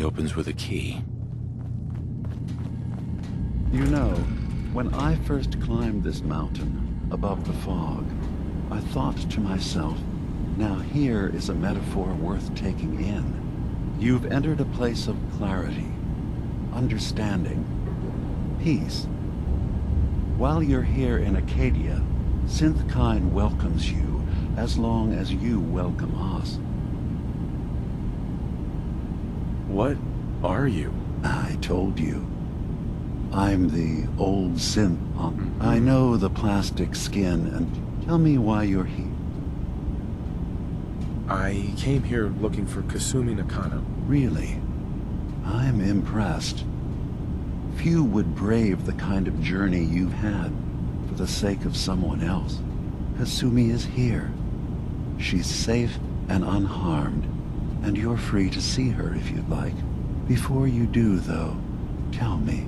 only opens with a key. You know, when I first climbed this mountain above the fog, I thought to myself, now here is a metaphor worth taking in. You've entered a place of clarity, understanding, peace. While you're here in Acadia, Synthkind welcomes you as long as you welcome us. What are you? I told you. I'm the old synth. I know the plastic skin, and tell me why you're here. I came here looking for Kasumi Nakano. Really? I'm impressed. Few would brave the kind of journey you've had for the sake of someone else. Kasumi is here. She's safe and unharmed, and you're free to see her if you'd like. Before you do, though, tell me,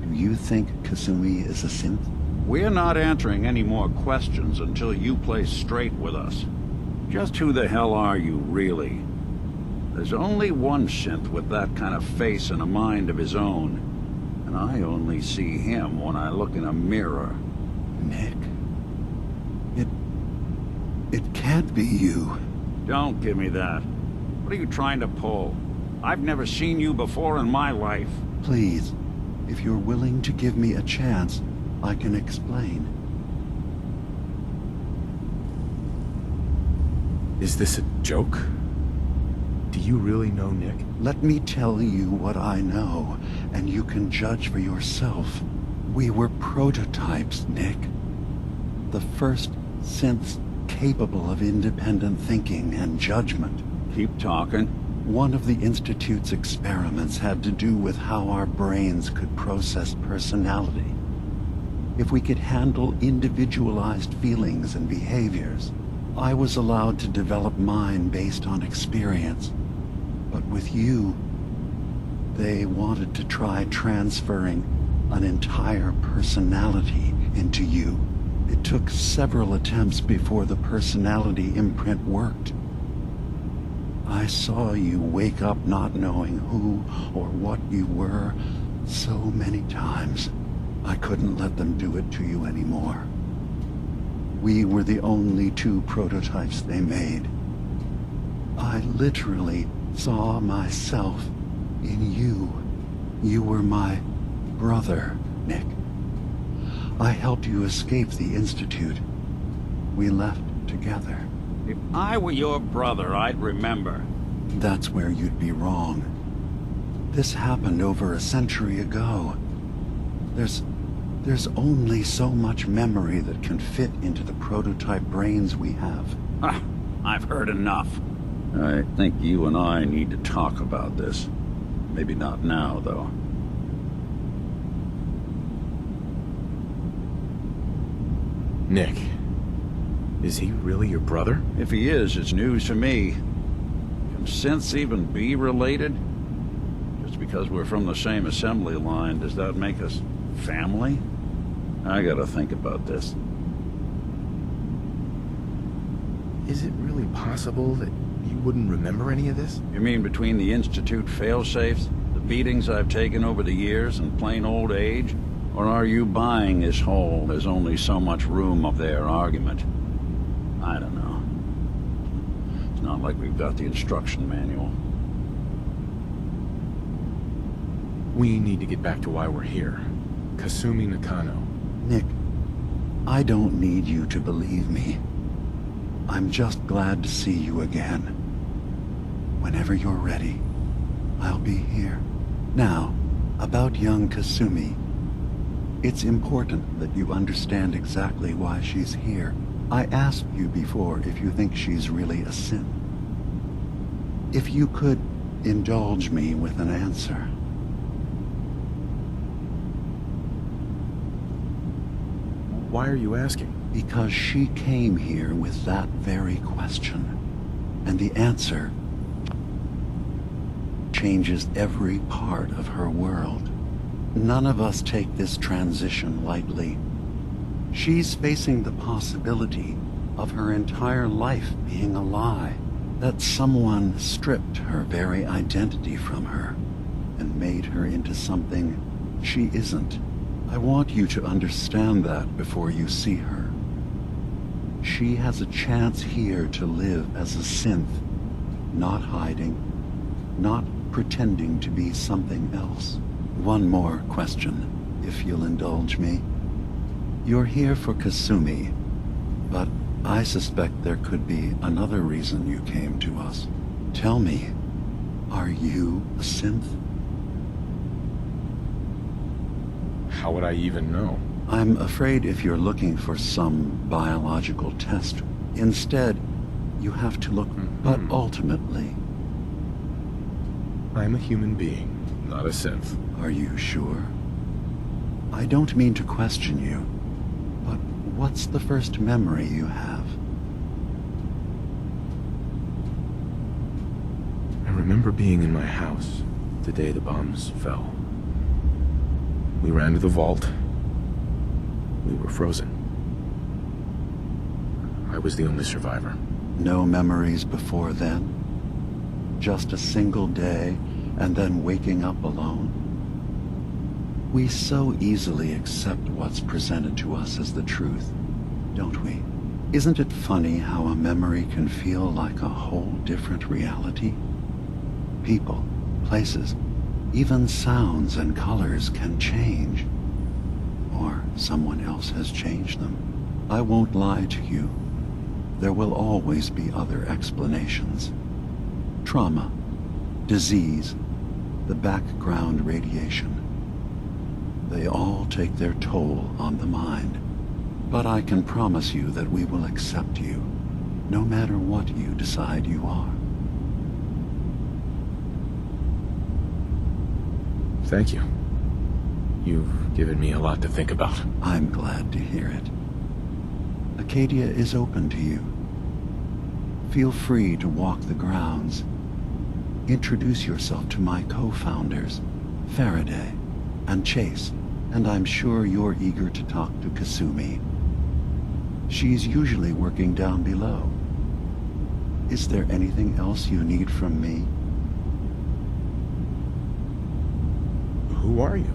do you think Kasumi is a synth? We're not answering any more questions until you play straight with us. Just who the hell are you, really? There's only one synth with that kind of face and a mind of his own, and I only see him when I look in a mirror. Nick, it can't be you. Don't give me that. What are you trying to pull? I've never seen you before in my life. Please, if you're willing to give me a chance, I can explain. Is this a joke? Do you really know Nick? Let me tell you what I know, and you can judge for yourself. We were prototypes, Nick. The first synths capable of independent thinking and judgment. Keep talking. One of the Institute's experiments had to do with how our brains could process personality. If we could handle individualized feelings and behaviors, I was allowed to develop mine based on experience. But with you, they wanted to try transferring an entire personality into you. It took several attempts before the personality imprint worked. I saw you wake up not knowing who or what you were so many times. I couldn't let them do it to you anymore. We were the only two prototypes they made. I literally saw myself in you. You were my brother, Nick. I helped you escape the Institute. We left together. If I were your brother, I'd remember. That's where you'd be wrong. This happened over a century ago. There's only so much memory that can fit into the prototype brains we have. I've heard enough. I think you and I need to talk about this. Maybe not now, though. Nick, is he really your brother? If he is, it's news to me. Can synths even be related? Just because we're from the same assembly line, does that make us family? I gotta think about this. Is it really possible that you wouldn't remember any of this? You mean between the Institute failsafes, the beatings I've taken over the years, and plain old age? Or are you buying this whole "there's only so much room" of their argument? I don't know. It's not like we've got the instruction manual. We need to get back to why we're here. Kasumi Nakano. Nick, I don't need you to believe me. I'm just glad to see you again. Whenever you're ready, I'll be here. Now, about young Kasumi. It's important that you understand exactly why she's here. I asked you before if you think she's really a synth. If you could indulge me with an answer. Why are you asking? Because she came here with that very question. And the answer changes every part of her world. None of us take this transition lightly. She's facing the possibility of her entire life being a lie. That someone stripped her very identity from her and made her into something she isn't. I want you to understand that before you see her. She has a chance here to live as a synth, not hiding, not pretending to be something else. One more question, if you'll indulge me. You're here for Kasumi, but I suspect there could be another reason you came to us. Tell me, are you a synth? How would I even know? I'm afraid if you're looking for some biological test, instead, you have to look, but ultimately. I'm a human being, not a synth. Are you sure? I don't mean to question you, but what's the first memory you have? I remember being in my house the day the bombs fell. We ran to the vault. We were frozen. I was the only survivor. No memories before then? Just a single day, and then waking up alone? We so easily accept what's presented to us as the truth, don't we? Isn't it funny how a memory can feel like a whole different reality? People, places, even sounds and colors can change. Or someone else has changed them. I won't lie to you. There will always be other explanations. Trauma, disease, the background radiation. They all take their toll on the mind. But I can promise you that we will accept you, no matter what you decide you are. Thank you. You've given me a lot to think about. I'm glad to hear it. Acadia is open to you. Feel free to walk the grounds. Introduce yourself to my co-founders, Faraday and Chase, and I'm sure you're eager to talk to Kasumi. She's usually working down below. Is there anything else you need from me? Who are you?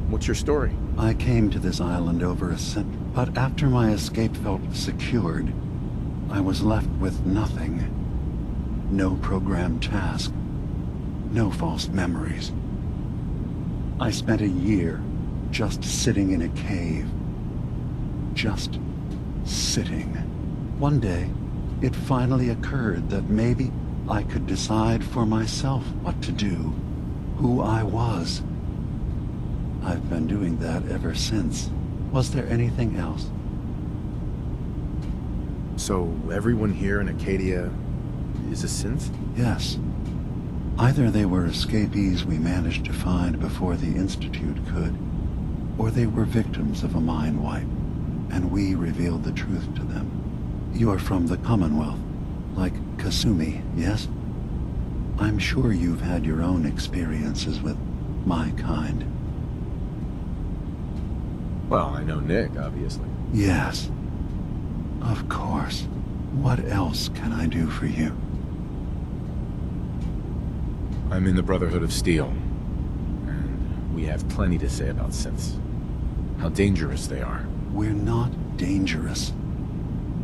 What's your story? I came to this island over a century, but after my escape felt secured, I was left with nothing. No programmed task. No false memories. I spent a year just sitting in a cave. Just sitting. One day, it finally occurred that maybe I could decide for myself what to do, who I was. I've been doing that ever since. Was there anything else? So everyone here in Acadia is a synth? Yes. Either they were escapees we managed to find before the Institute could, or they were victims of a mind wipe, and we revealed the truth to them. You're from the Commonwealth, like Kasumi, yes? I'm sure you've had your own experiences with my kind. Well, I know Nick, obviously. Yes. Of course. What else can I do for you? I'm in the Brotherhood of Steel, and we have plenty to say about synths. How dangerous they are. We're not dangerous.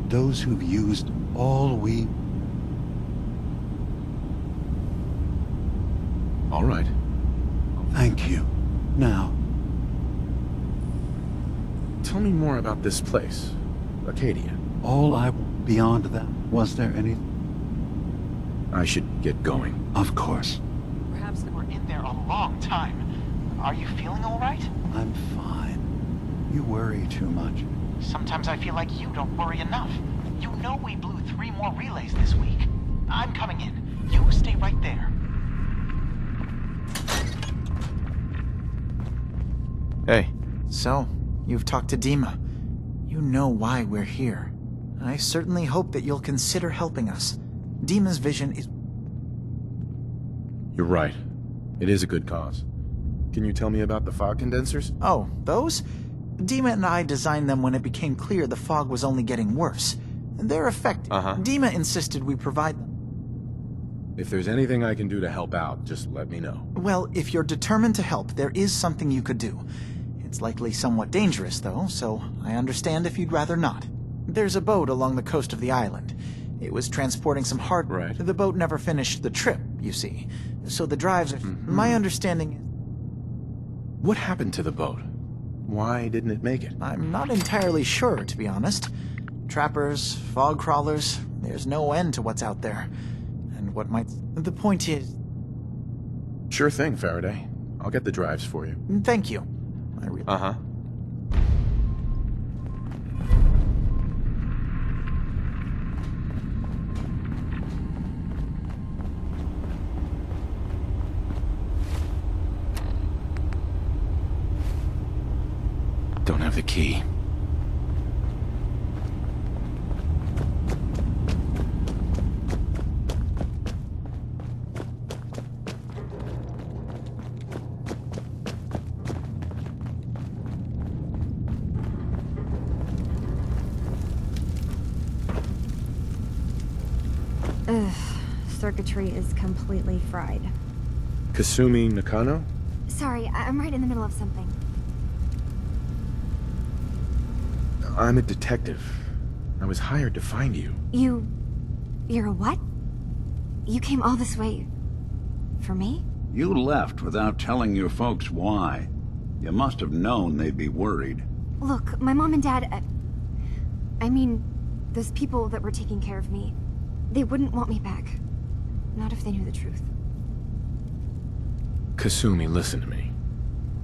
Those who've used all we... All right. Thank you. Now, Tell me more about this place, Acadia. beyond that, was there any... I should get going. Of course. Perhaps they were in there a long time. Are you feeling all right? I'm fine. You worry too much. Sometimes I feel like you don't worry enough. You know we blew 3 more relays this week. I'm coming in. You stay right there. Hey. So, you've talked to Dima. You know why we're here. I certainly hope that you'll consider helping us. Dima's vision is... You're right. It is a good cause. Can you tell me about the fog condensers? Oh, those? Dima and I designed them when it became clear the fog was only getting worse. They're effective. Uh-huh. Dima insisted we provide them. If there's anything I can do to help out, just let me know. Well, if you're determined to help, there is something you could do. It's likely somewhat dangerous, though, so I understand if you'd rather not. There's a boat along the coast of the island. It was transporting some hardware. Right. The boat never finished the trip, you see. So the drives... My understanding... What happened to the boat? Why didn't it make it? I'm not entirely sure, to be honest. Trappers, fog crawlers, there's no end to what's out there. And what might... The point is... Sure thing, Faraday. I'll get the drives for you. Thank you. I really... Uh-huh. Don't have the key. Ugh, circuitry is completely fried. Kasumi Nakano? Sorry, I'm right in the middle of something. I'm a detective. I was hired to find you. You're a what? You came all this way... for me? You left without telling your folks why. You must have known they'd be worried. Look, my mom and dad... I mean, those people that were taking care of me, they wouldn't want me back. Not if they knew the truth. Kasumi, listen to me.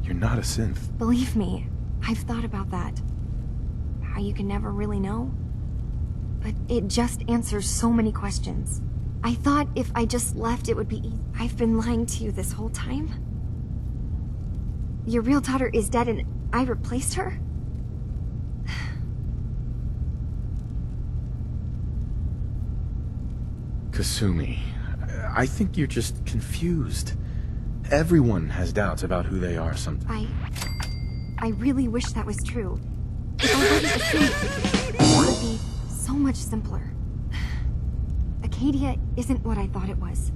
You're not a synth. Believe me, I've thought about that. How you can never really know. But it just answers so many questions. I thought if I just left it would be easy. I've been lying to you this whole time? Your real daughter is dead and I replaced her? Kasumi, I think you're just confused. Everyone has doubts about who they are sometimes. I really wish that was true. If I wasn't asleep, it would be so much simpler. Acadia isn't what I thought it was.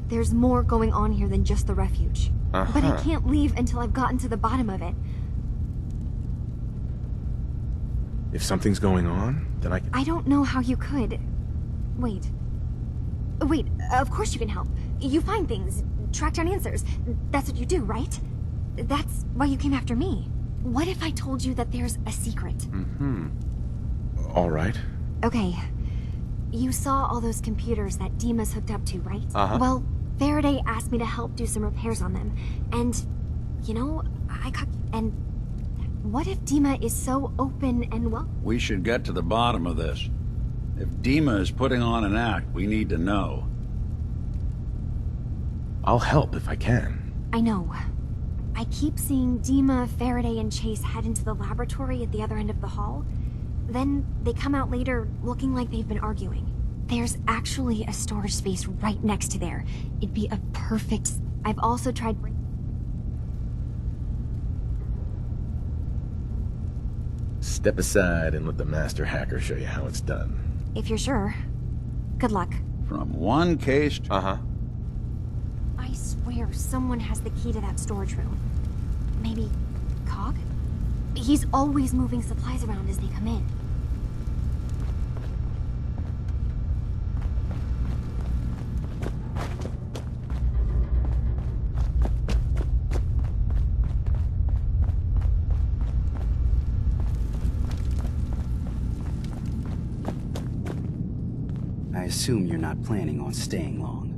There's more going on here than just the refuge. But I can't leave until I've gotten to the bottom of it. If something's going on, then I can... I don't know how you could. Wait, of course you can help. You find things, track down answers. That's what you do, right? That's why you came after me. What if I told you that there's a secret? All right. Okay. You saw all those computers that Dima's hooked up to, right? Well, Faraday asked me to help do some repairs on them. And, you know, and what if Dima is so open and well... We should get to the bottom of this. If Dima is putting on an act, we need to know. I'll help if I can. I know. I keep seeing Dima, Faraday, and Chase head into the laboratory at the other end of the hall. Then they come out later looking like they've been arguing. There's actually a storage space right next to there. It'd be a perfect... I've also tried... Step aside and let the master hacker show you how it's done. If you're sure. Good luck. From one case to... I swear someone has the key to that storage room. Maybe... Cog? He's always moving supplies around as they come in. I assume you're not planning on staying long.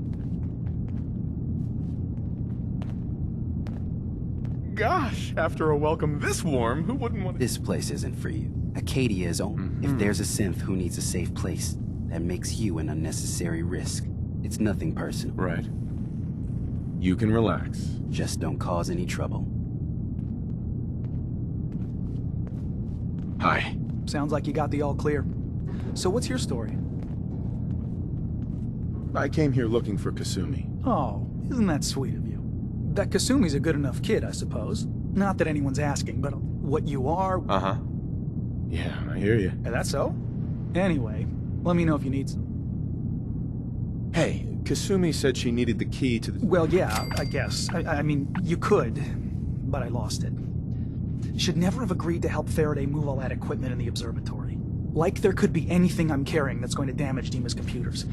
Gosh, after a welcome this warm, who wouldn't want to... This place isn't for you. Acadia is own. If there's a synth who needs a safe place, that makes you an unnecessary risk. It's nothing personal. Right. You can relax. Just don't cause any trouble. Hi. Sounds like you got the all clear. So what's your story? I came here looking for Kasumi. Oh, isn't that sweet of you? That Kasumi's a good enough kid, I suppose. Not that anyone's asking, but what you are... Yeah, I hear you. Is that so? Anyway, let me know if you need some. Hey, Kasumi said she needed the key to the... Well, yeah, I guess. I mean, you could, but I lost it. Should never have agreed to help Faraday move all that equipment in the observatory. Like there could be anything I'm carrying that's going to damage Dima's computers.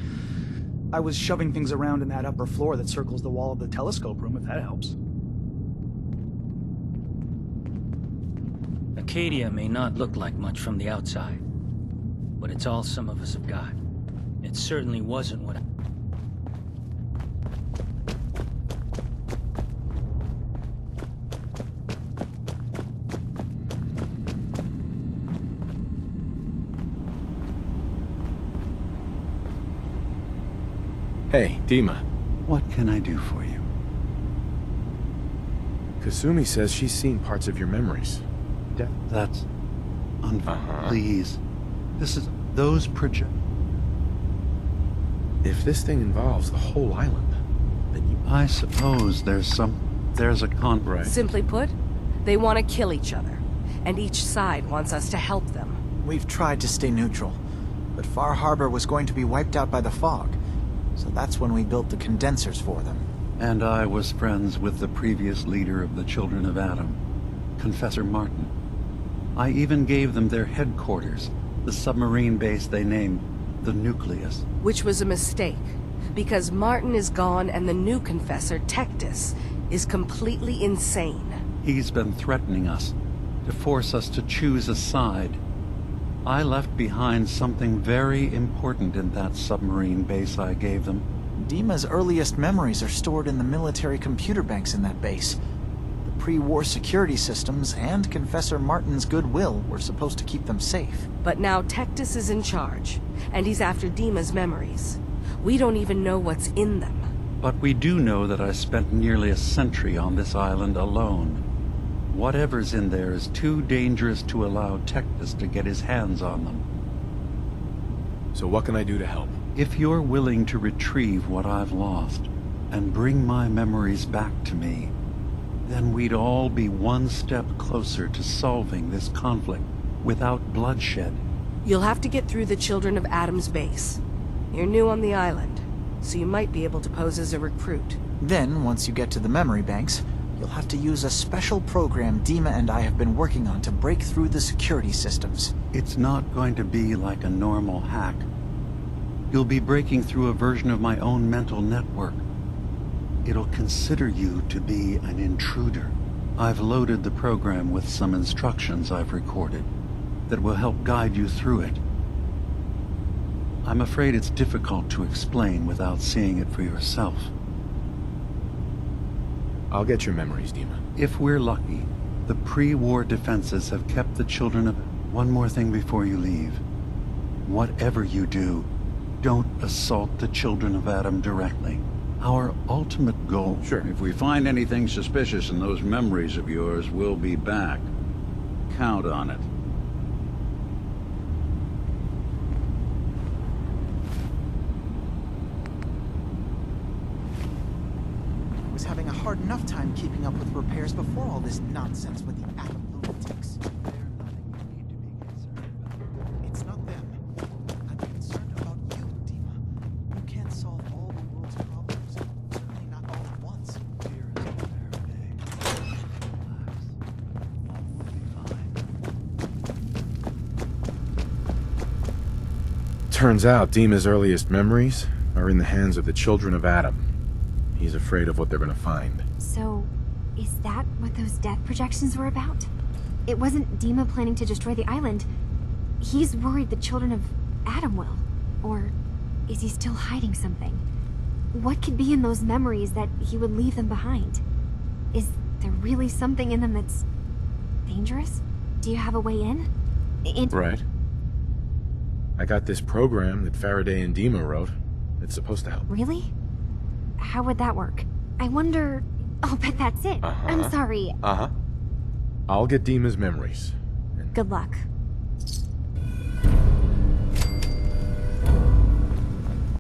I was shoving things around in that upper floor that circles the wall of the telescope room, if that helps. Acadia may not look like much from the outside, but it's all some of us have got. It certainly wasn't what I... Hey, Dima. What can I do for you? Kasumi says she's seen parts of your memories. That's... Please. This is... Those project... If this thing involves the whole island, then you... I suppose there's a Right. Simply put, they want to kill each other, and each side wants us to help them. We've tried to stay neutral, but Far Harbor was going to be wiped out by the fog, so that's when we built the condensers for them. And I was friends with the previous leader of the Children of Adam, Confessor Martin. I even gave them their headquarters, the submarine base they named the Nucleus. Which was a mistake, because Martin is gone and the new Confessor, Tectus, is completely insane. He's been threatening us, to force us to choose a side. I left behind something very important in that submarine base I gave them. Dima's earliest memories are stored in the military computer banks in that base. The pre-war security systems and Confessor Martin's goodwill were supposed to keep them safe. But now Tectus is in charge, and he's after Dima's memories. We don't even know what's in them. But we do know that I spent nearly a century on this island alone. Whatever's in there is too dangerous to allow Tectus to get his hands on them. So what can I do to help? If you're willing to retrieve what I've lost, and bring my memories back to me, then we'd all be one step closer to solving this conflict without bloodshed. You'll have to get through the Children of Adam's base. You're new on the island, so you might be able to pose as a recruit. Then, once you get to the memory banks, you'll have to use a special program Dima and I have been working on to break through the security systems. It's not going to be like a normal hack. You'll be breaking through a version of my own mental network. It'll consider you to be an intruder. I've loaded the program with some instructions I've recorded that will help guide you through it. I'm afraid it's difficult to explain without seeing it for yourself. I'll get your memories, Dima. If we're lucky, the pre-war defenses have kept the children of... One more thing before you leave. Whatever you do, don't assault the Children of Adam directly. Our ultimate goal... Sure. If we find anything suspicious in those memories of yours, we'll be back. Count on it. I was having a hard enough time keeping up with repairs before all this nonsense with the atom lunatics. It's not them. I'm concerned about you, Dima. You can't solve all the world's problems, certainly not all at once. Turns out Dima's earliest memories are in the hands of the Children of Adam. He's afraid of what they're gonna find. So, is that what those death projections were about? It wasn't Dima planning to destroy the island. He's worried the Children of Adam will. Or is he still hiding something? What could be in those memories that he would leave them behind? Is there really something in them that's dangerous? Do you have a way in? Right. I got this program that Faraday and Dima wrote. It's supposed to help. Really? How would that work? I wonder... I'll bet that's it. I'm sorry. I'll get Dima's memories. Good luck.